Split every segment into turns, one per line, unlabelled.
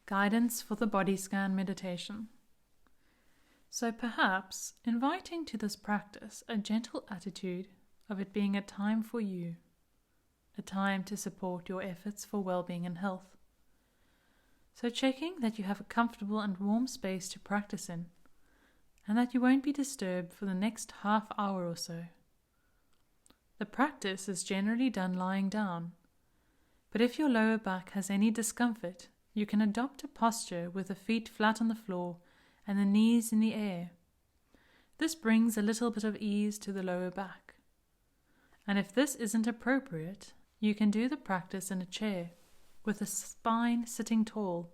Guidance for the body scan meditation. So perhaps inviting to this practice a gentle attitude of it being a time for you, a time to support your efforts for well-being and health. So checking that you have a comfortable and warm space to practice in, and that you won't be disturbed for the next half hour or so. The practice is generally done lying down, but if your lower back has any discomfort, you can adopt a posture with the feet flat on the floor and the knees in the air. This brings a little bit of ease to the lower back. And if this isn't appropriate, you can do the practice in a chair, with the spine sitting tall,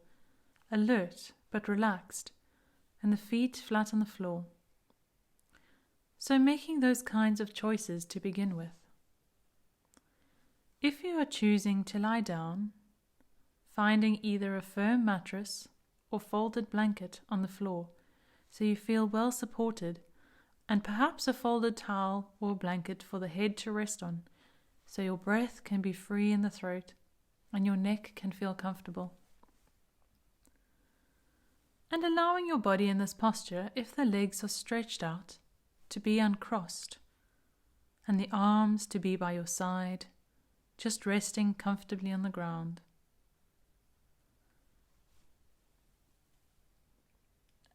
alert but relaxed, and the feet flat on the floor. So making those kinds of choices to begin with. If you are choosing to lie down, finding either a firm mattress or folded blanket on the floor so you feel well supported, and perhaps a folded towel or blanket for the head to rest on so your breath can be free in the throat and your neck can feel comfortable. And allowing your body in this posture, if the legs are stretched out, to be uncrossed, and the arms to be by your side, just resting comfortably on the ground.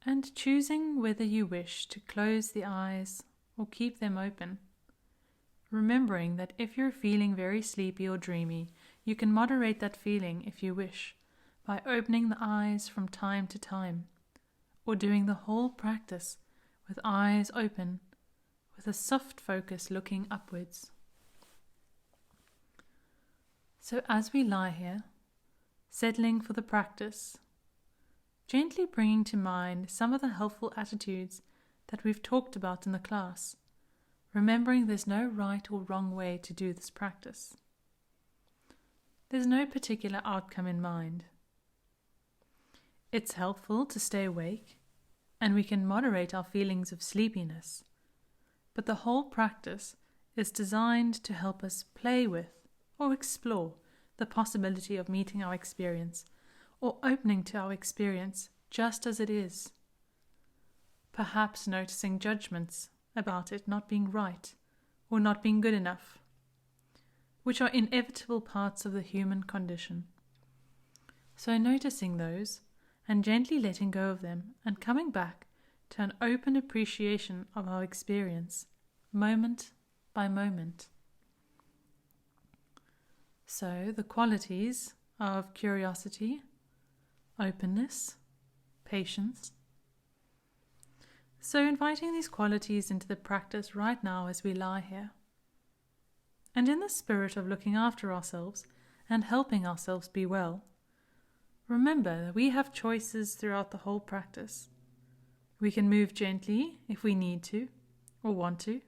And choosing whether you wish to close the eyes or keep them open. Remembering that if you're feeling very sleepy or dreamy, you can moderate that feeling if you wish by opening the eyes from time to time, or doing the whole practice with eyes open, with a soft focus looking upwards. So as we lie here, settling for the practice, gently bringing to mind some of the helpful attitudes that we've talked about in the class, remembering there's no right or wrong way to do this practice. There's no particular outcome in mind. It's helpful to stay awake, and we can moderate our feelings of sleepiness, but the whole practice is designed to help us play with or explore the possibility of meeting our experience or opening to our experience just as it is. Perhaps noticing judgments about it not being right or not being good enough, which are inevitable parts of the human condition. So noticing those and gently letting go of them and coming back to an open appreciation of our experience, moment by moment. So the qualities of curiosity, openness, patience. So inviting these qualities into the practice right now as we lie here. And in the spirit of looking after ourselves and helping ourselves be well, remember that we have choices throughout the whole practice. We can move gently if we need to or want to,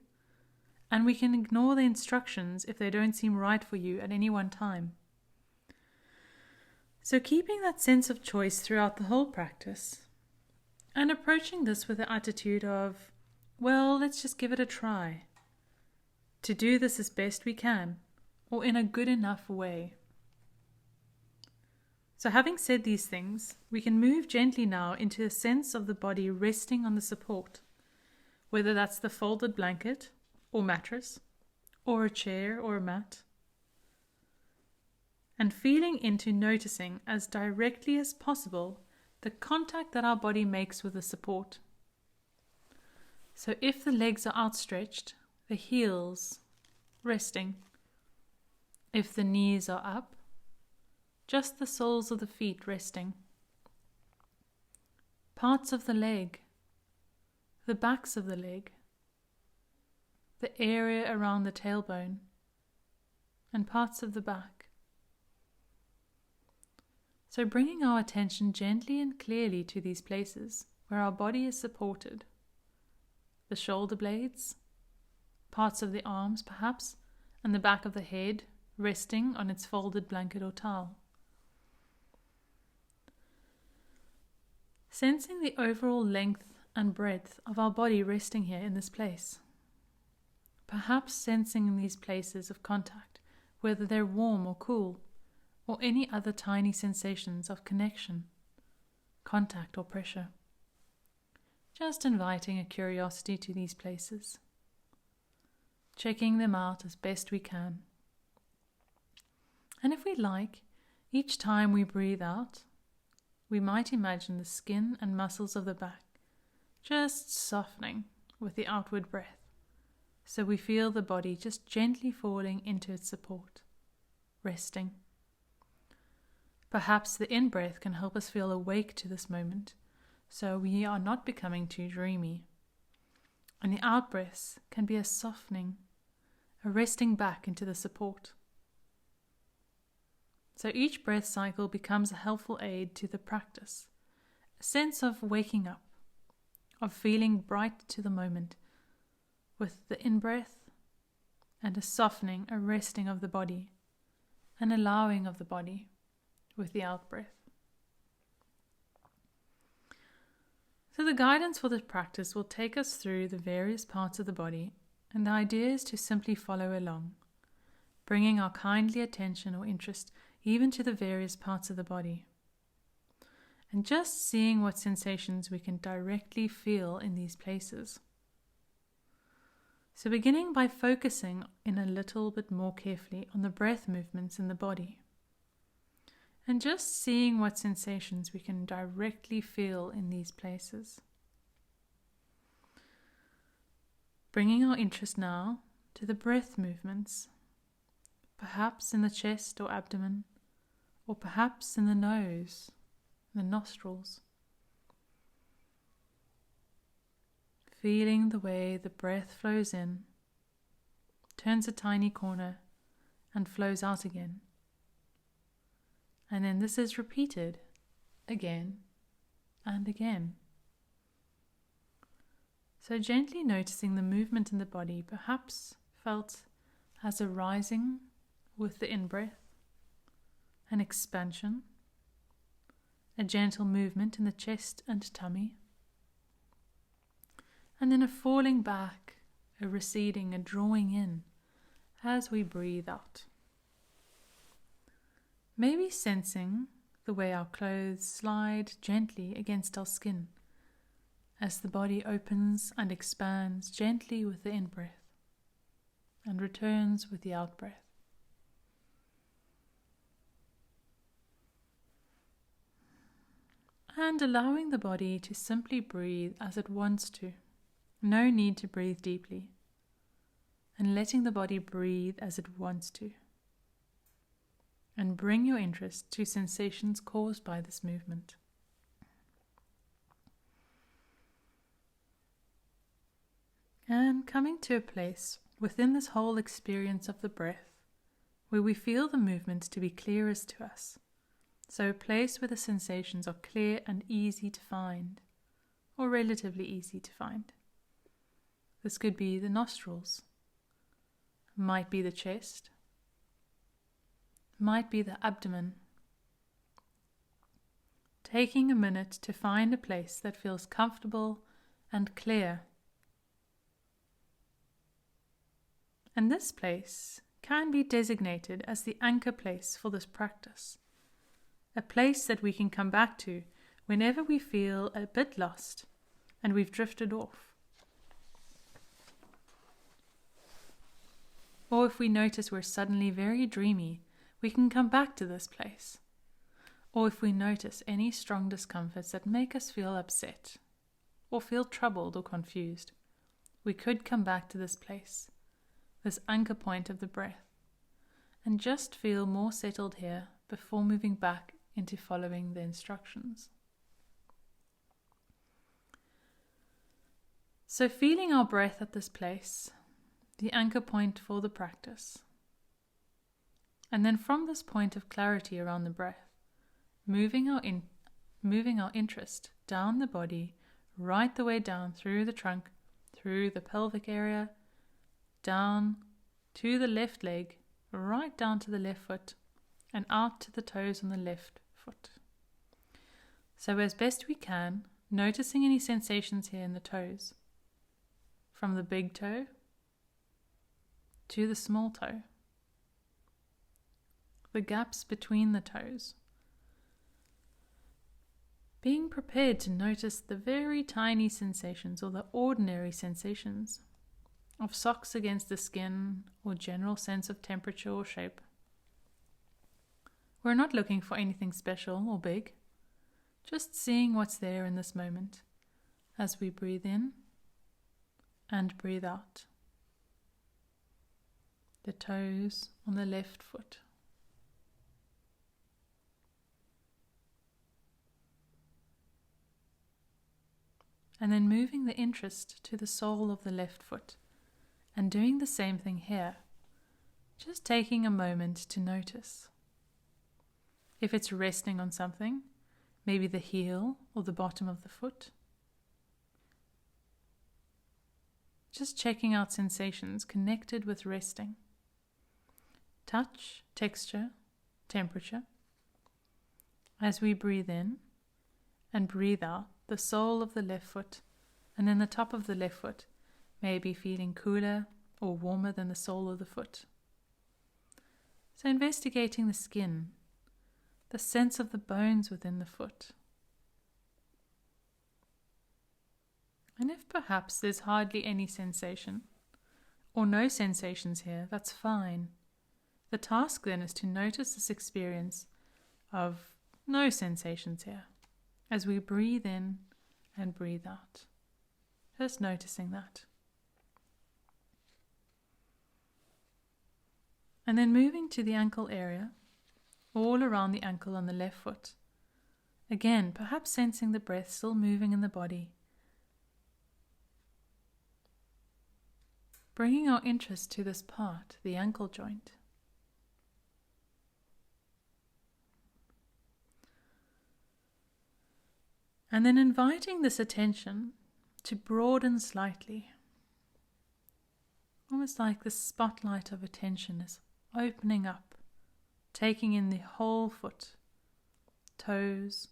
and we can ignore the instructions if they don't seem right for you at any one time. So keeping that sense of choice throughout the whole practice, and approaching this with the attitude of, well, let's just give it a try, to do this as best we can, or in a good enough way. So having said these things, we can move gently now into a sense of the body resting on the support, whether that's the folded blanket or mattress, or a chair or a mat, and feeling into noticing as directly as possible the contact that our body makes with the support. So if the legs are outstretched, the heels resting. If the knees are up, just the soles of the feet resting. Parts of the leg, the backs of the leg, the area around the tailbone, and parts of the back. So bringing our attention gently and clearly to these places where our body is supported. The shoulder blades, parts of the arms perhaps, and the back of the head resting on its folded blanket or towel. Sensing the overall length and breadth of our body resting here in this place. Perhaps sensing these places of contact, whether they're warm or cool, or any other tiny sensations of connection, contact or pressure. Just inviting a curiosity to these places, checking them out as best we can. And if we like, each time we breathe out, we might imagine the skin and muscles of the back just softening with the outward breath, so we feel the body just gently falling into its support, resting. Perhaps the in-breath can help us feel awake to this moment, so we are not becoming too dreamy. And the out-breaths can be a softening, a resting back into the support. So each breath cycle becomes a helpful aid to the practice, a sense of waking up, of feeling bright to the moment, with the in-breath and a softening, a resting of the body, an allowing of the body with the out-breath. So the guidance for this practice will take us through the various parts of the body, and the idea is to simply follow along, bringing our kindly attention or interest even to the various parts of the body, and just seeing what sensations we can directly feel in these places. So beginning by focusing in a little bit more carefully on the breath movements in the body, and just seeing what sensations we can directly feel in these places. Bringing our interest now to the breath movements, perhaps in the chest or abdomen, or perhaps in the nose, the nostrils. Feeling the way the breath flows in, turns a tiny corner, and flows out again. And then this is repeated again and again. So gently noticing the movement in the body, perhaps felt as a rising with the in-breath, an expansion, a gentle movement in the chest and tummy, and then a falling back, a receding, a drawing in as we breathe out. Maybe sensing the way our clothes slide gently against our skin as the body opens and expands gently with the in-breath and returns with the out-breath. And allowing the body to simply breathe as it wants to. No need to breathe deeply. And letting the body breathe as it wants to. And bring your interest to sensations caused by this movement. And coming to a place within this whole experience of the breath where we feel the movement to be clearest to us. So a place where the sensations are clear and easy to find, or relatively easy to find. This could be the nostrils, might be the chest, might be the abdomen. Taking a minute to find a place that feels comfortable and clear. And this place can be designated as the anchor place for this practice. A place that we can come back to whenever we feel a bit lost and we've drifted off. Or if we notice we're suddenly very dreamy, we can come back to this place. Or if we notice any strong discomforts that make us feel upset or feel troubled or confused, we could come back to this place, this anchor point of the breath, and just feel more settled here before moving back into following the instructions. So feeling our breath at this place, the anchor point for the practice. And then from this point of clarity around the breath, moving our interest down the body, right the way down through the trunk, through the pelvic area, down to the left leg, right down to the left foot, and out to the toes on the left foot. So as best we can, noticing any sensations here in the toes, from the big toe to the small toe, the gaps between the toes, Being prepared to notice the very tiny sensations or the ordinary sensations of socks against the skin or general sense of temperature or shape. We're not looking for anything special or big, just seeing what's there in this moment as we breathe in and breathe out. The toes on the left foot. And then moving the interest to the sole of the left foot and doing the same thing here, just taking a moment to notice. If it's resting on something, maybe the heel or the bottom of the foot, just checking out sensations connected with resting. Touch, texture, temperature. As we breathe in and breathe out, the sole of the left foot and then the top of the left foot may be feeling cooler or warmer than the sole of the foot. So investigating the skin, the sense of the bones within the foot. And if perhaps there's hardly any sensation or no sensations here, that's fine. The task then is to notice this experience of no sensations here as we breathe in and breathe out. Just noticing that. And then moving to the ankle area, all around the ankle on the left foot. Again, perhaps sensing the breath still moving in the body. Bringing our interest to this part, the ankle joint. And then inviting this attention to broaden slightly. Almost like the spotlight of attention is opening up, taking in the whole foot, toes,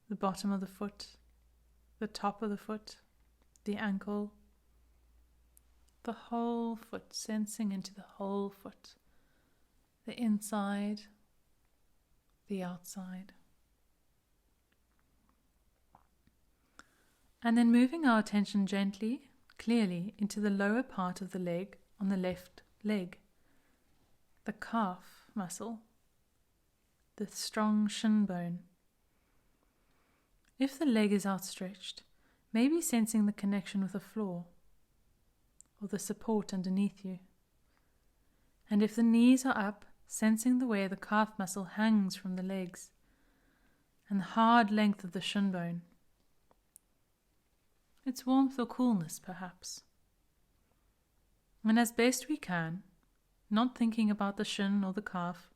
the bottom of the foot, the top of the foot, the ankle, the whole foot, sensing into the whole foot, the inside, the outside. And then moving our attention gently, clearly into the lower part of the leg on the left leg, the calf muscle, the strong shin bone. If the leg is outstretched, maybe sensing the connection with the floor or the support underneath you. And if the knees are up, sensing the way the calf muscle hangs from the legs and the hard length of the shin bone. Its warmth or coolness, perhaps. And as best we can, not thinking about the shin or the calf,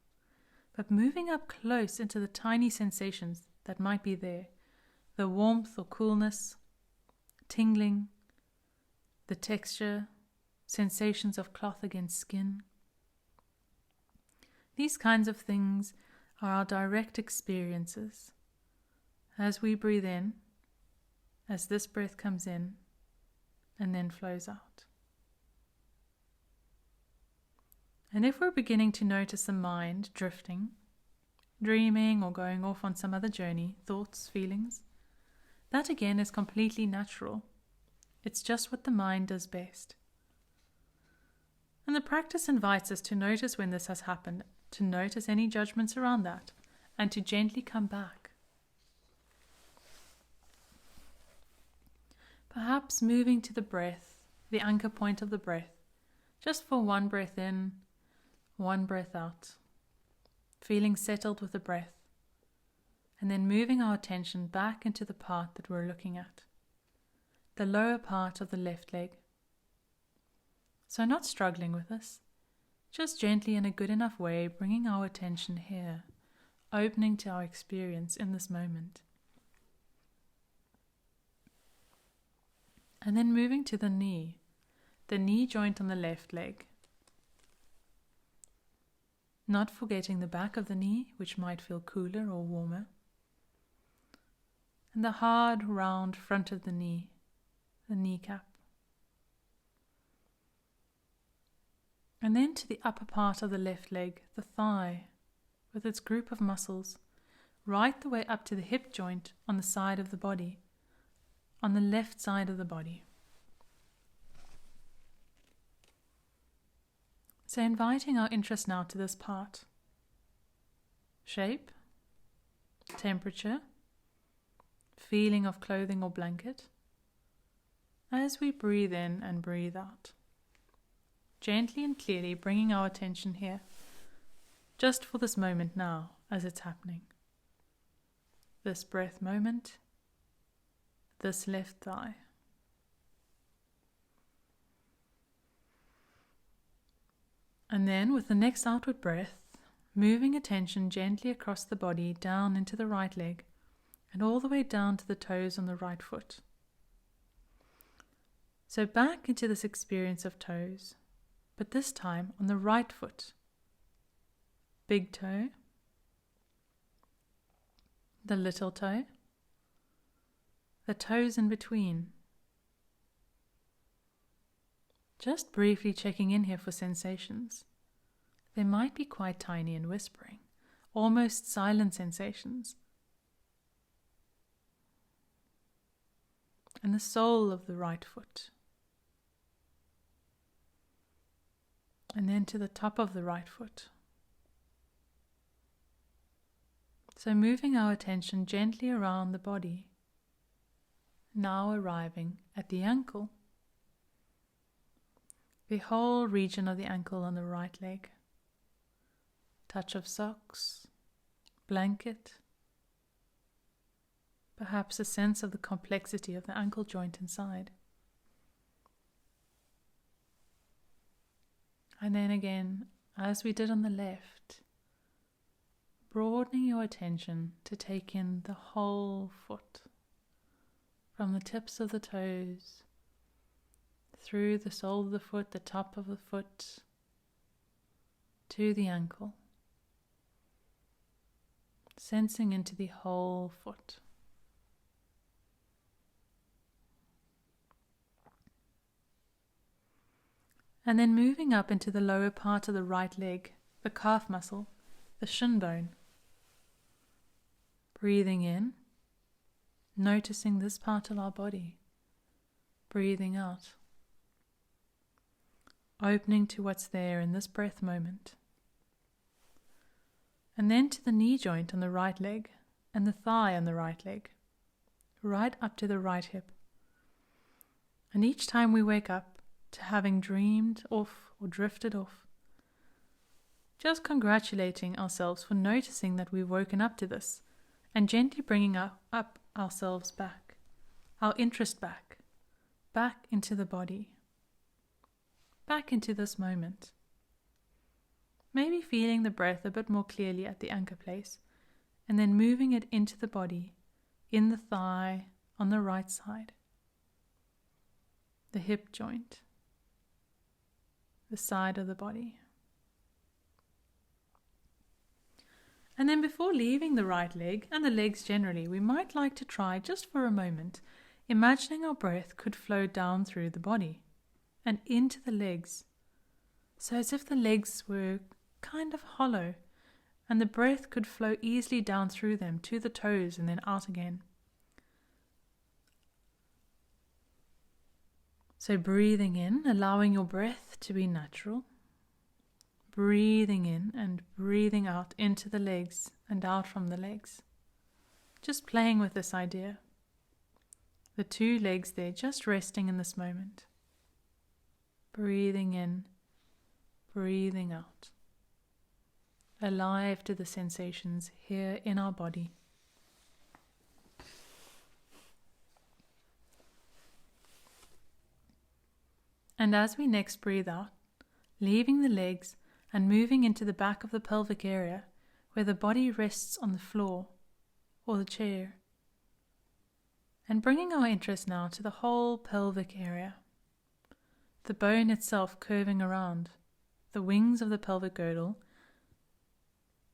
but moving up close into the tiny sensations that might be there, the warmth or coolness, tingling, the texture, sensations of cloth against skin. These kinds of things are our direct experiences. As we breathe in, as this breath comes in and then flows out. And if we're beginning to notice the mind drifting, dreaming or going off on some other journey, thoughts, feelings, that again is completely natural. It's just what the mind does best. And the practice invites us to notice when this has happened, to notice any judgments around that, and to gently come back. Perhaps moving to the breath, the anchor point of the breath, just for one breath in, one breath out, feeling settled with the breath, and then moving our attention back into the part that we're looking at, the lower part of the left leg. So not struggling with this, just gently in a good enough way bringing our attention here, opening to our experience in this moment. And then moving to the knee joint on the left leg. Not forgetting the back of the knee, which might feel cooler or warmer. And the hard, round front of the knee, the kneecap. And then to the upper part of the left leg, the thigh, with its group of muscles, right the way up to the hip joint on the side of the body, on the left side of the body. So inviting our interest now to this part. Shape, temperature, feeling of clothing or blanket, as we breathe in and breathe out. Gently and clearly bringing our attention here, just for this moment now as it's happening. This breath moment, this left thigh. And then with the next outward breath, moving attention gently across the body down into the right leg and all the way down to the toes on the right foot. So back into this experience of toes, but this time on the right foot. Big toe, the little toe, the toes in between. Just briefly checking in here for sensations. They might be quite tiny and whispering, almost silent sensations. And the sole of the right foot. And then to the top of the right foot. So moving our attention gently around the body, now arriving at the ankle. The whole region of the ankle on the right leg. Touch of socks, blanket, perhaps a sense of the complexity of the ankle joint inside. And then again, as we did on the left, broadening your attention to take in the whole foot, from the tips of the toes, through the sole of the foot, the top of the foot, to the ankle, sensing into the whole foot. And then moving up into the lower part of the right leg, the calf muscle, the shin bone. Breathing in, noticing this part of our body. Breathing out, opening to what's there in this breath moment. And then to the knee joint on the right leg and the thigh on the right leg, right up to the right hip. And each time we wake up to having dreamed off or drifted off, just congratulating ourselves for noticing that we've woken up to this and gently bringing up ourselves back, our interest back into the body, back into this moment. Maybe feeling the breath a bit more clearly at the anchor place, and then moving it into the body, in the thigh, on the right side, the hip joint, the side of the body. And then before leaving the right leg, and the legs generally, we might like to try, just for a moment, imagining our breath could flow down through the body and into the legs, so as if the legs were kind of hollow and the breath could flow easily down through them to the toes and then out again. So breathing in, allowing your breath to be natural. Breathing in and breathing out into the legs and out from the legs. Just playing with this idea. The two legs there, just resting in this moment. Breathing in, breathing out. Alive to the sensations here in our body. And as we next breathe out, leaving the legs and moving into the back of the pelvic area where the body rests on the floor or the chair. And bringing our interest now to the whole pelvic area. The bone itself curving around, the wings of the pelvic girdle,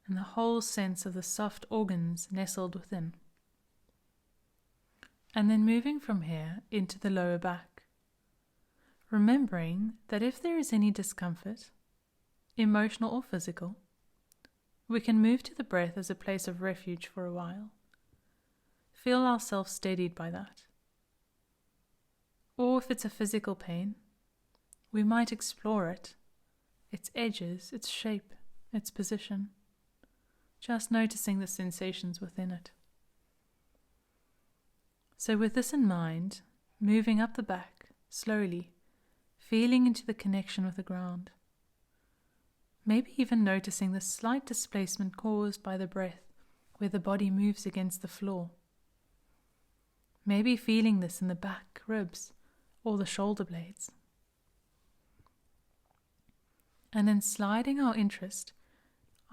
and the whole sense of the soft organs nestled within. And then moving from here into the lower back, remembering that if there is any discomfort, emotional or physical, we can move to the breath as a place of refuge for a while. Feel ourselves steadied by that. Or if it's a physical pain, we might explore it, its edges, its shape, its position, just noticing the sensations within it. So with this in mind, moving up the back, slowly, feeling into the connection with the ground. Maybe even noticing the slight displacement caused by the breath where the body moves against the floor. Maybe feeling this in the back, ribs, or the shoulder blades. And then sliding our interest,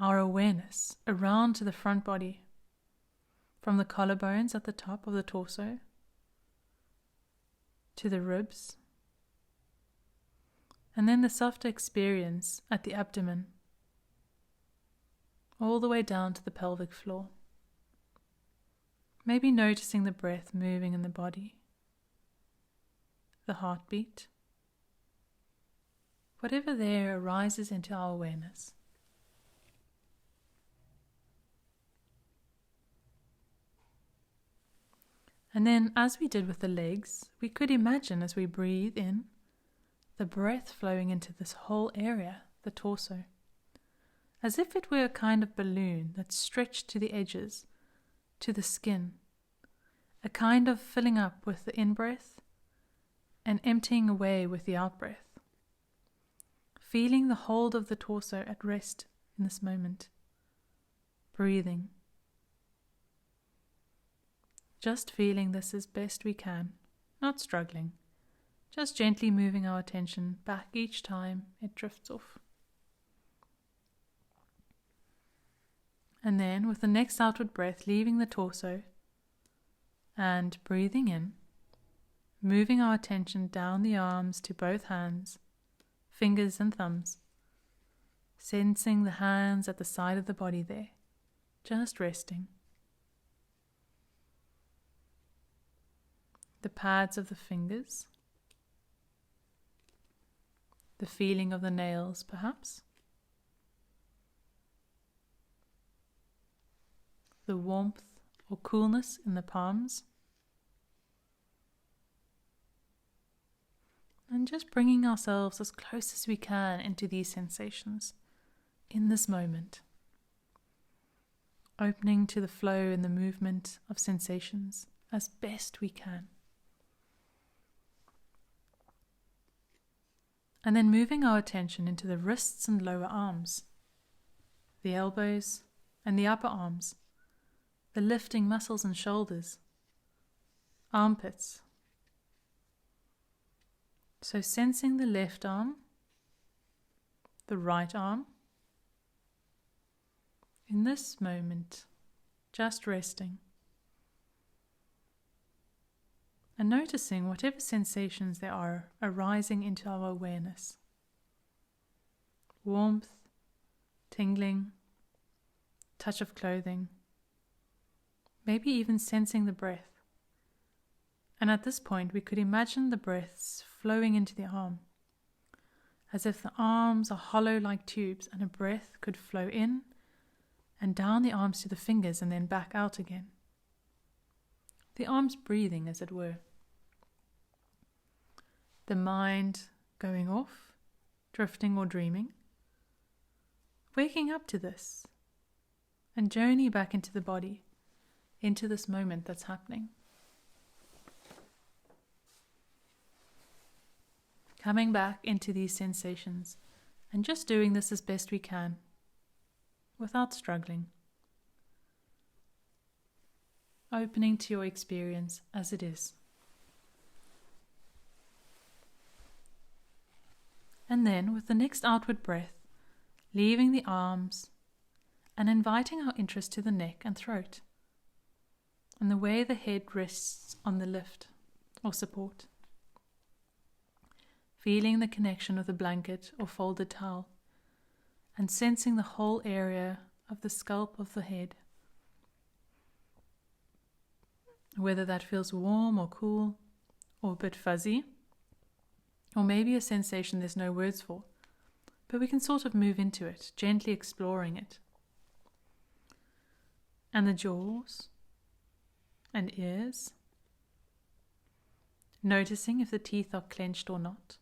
our awareness, around to the front body, from the collarbones at the top of the torso, to the ribs, and then the softer experience at the abdomen, all the way down to the pelvic floor. Maybe noticing the breath moving in the body, the heartbeat, whatever there arises into our awareness. And then, as we did with the legs, we could imagine as we breathe in, the breath flowing into this whole area, the torso, as if it were a kind of balloon that stretched to the edges, to the skin, a kind of filling up with the in-breath and emptying away with the out-breath, feeling the hold of the torso at rest in this moment, breathing, just feeling this as best we can, not struggling, just gently moving our attention back each time it drifts off. And then with the next outward breath, leaving the torso and breathing in, moving our attention down the arms to both hands, fingers and thumbs, sensing the hands at the side of the body there, just resting. The pads of the fingers, the feeling of the nails perhaps, the warmth or coolness in the palms, and just bringing ourselves as close as we can into these sensations in this moment, opening to the flow and the movement of sensations as best we can. And then moving our attention into the wrists and lower arms, the elbows and the upper arms, the lifting muscles and shoulders, armpits. So sensing the left arm, the right arm, in this moment, just resting. And noticing whatever sensations there are arising into our awareness. Warmth, tingling, touch of clothing, maybe even sensing the breath. And at this point we could imagine the breaths flowing into the arm, as if the arms are hollow like tubes and a breath could flow in and down the arms to the fingers and then back out again. The arms breathing, as it were. The mind going off, drifting or dreaming, waking up to this, and journey back into the body, into this moment that's happening. Coming back into these sensations, and just doing this as best we can, without struggling. Opening to your experience as it is. And then, with the next outward breath, leaving the arms and inviting our interest to the neck and throat, and the way the head rests on the lift or support. Feeling the connection of the blanket or folded towel, and sensing the whole area of the scalp of the head. Whether that feels warm or cool, or a bit fuzzy, or maybe a sensation there's no words for, but we can sort of move into it, gently exploring it. and the jaws and ears, noticing if the teeth are clenched or not,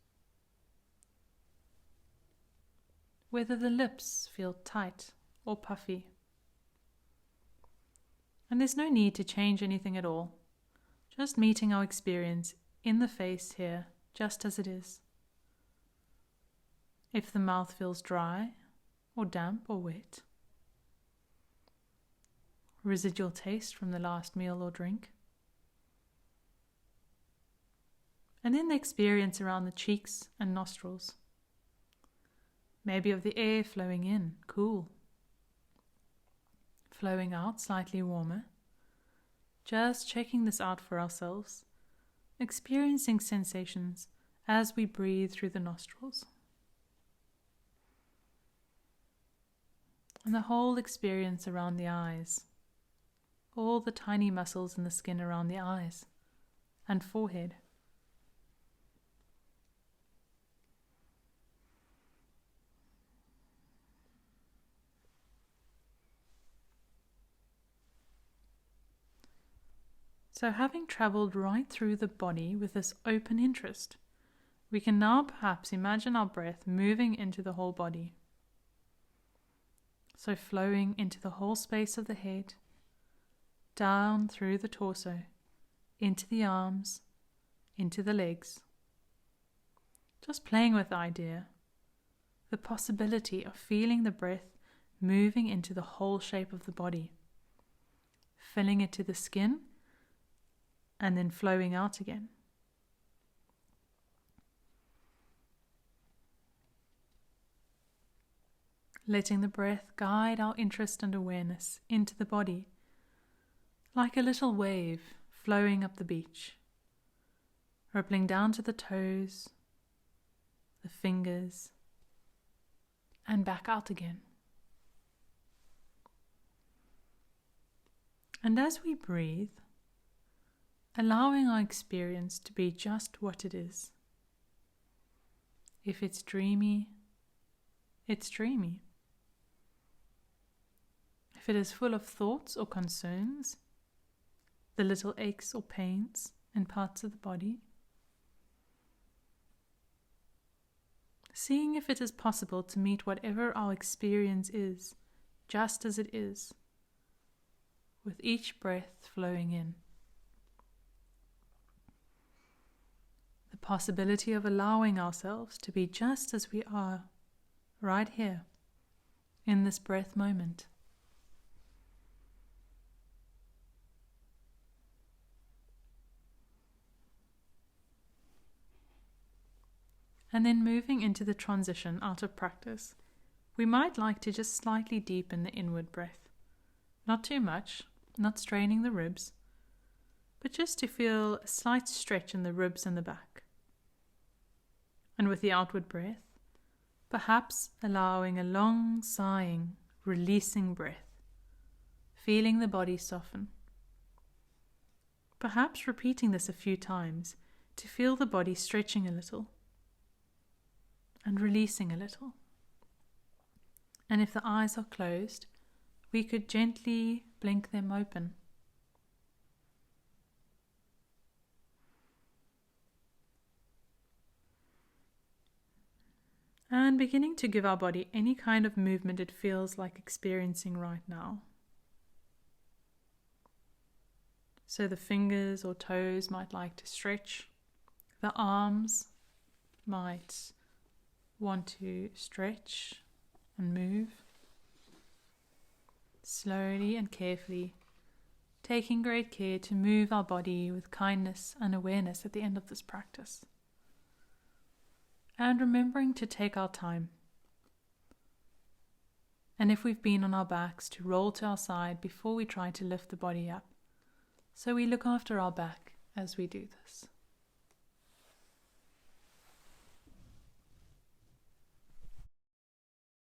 whether the lips feel tight or puffy. And there's no need to change anything at all, just meeting our experience in the face here, just as it is. If the mouth feels dry or damp or wet, residual taste from the last meal or drink, and then the experience around the cheeks and nostrils, maybe of the air flowing in, cool, flowing out slightly warmer, just checking this out for ourselves, experiencing sensations as we breathe through the nostrils. And the whole experience around the eyes, all the tiny muscles in the skin around the eyes and forehead. So having travelled right through the body with this open interest, we can now perhaps imagine our breath moving into the whole body. So flowing into the whole space of the head, down through the torso, into the arms, into the legs. Just playing with the idea, the possibility of feeling the breath moving into the whole shape of the body, filling it to the skin, and then flowing out again. Letting the breath guide our interest and awareness into the body, like a little wave flowing up the beach, rippling down to the toes, the fingers, and back out again. And as we breathe, allowing our experience to be just what it is. If it's dreamy, it's dreamy. If it is full of thoughts or concerns, the little aches or pains in parts of the body, seeing if it is possible to meet whatever our experience is, just as it is, with each breath flowing in. The possibility of allowing ourselves to be just as we are, right here, in this breath moment. And then moving into the transition out of practice, we might like to just slightly deepen the inward breath. Not too much, not straining the ribs, but just to feel a slight stretch in the ribs and the back. And with the outward breath, perhaps allowing a long, sighing, releasing breath, feeling the body soften. Perhaps repeating this a few times to feel the body stretching a little and releasing a little. And if the eyes are closed, we could gently blink them open. And beginning to give our body any kind of movement it feels like experiencing right now. So the fingers or toes might like to stretch. The arms might want to stretch and move. Slowly and carefully, taking great care to move our body with kindness and awareness at the end of this practice. And remembering to take our time. And if we've been on our backs, to roll to our side before we try to lift the body up. So we look after our back as we do this.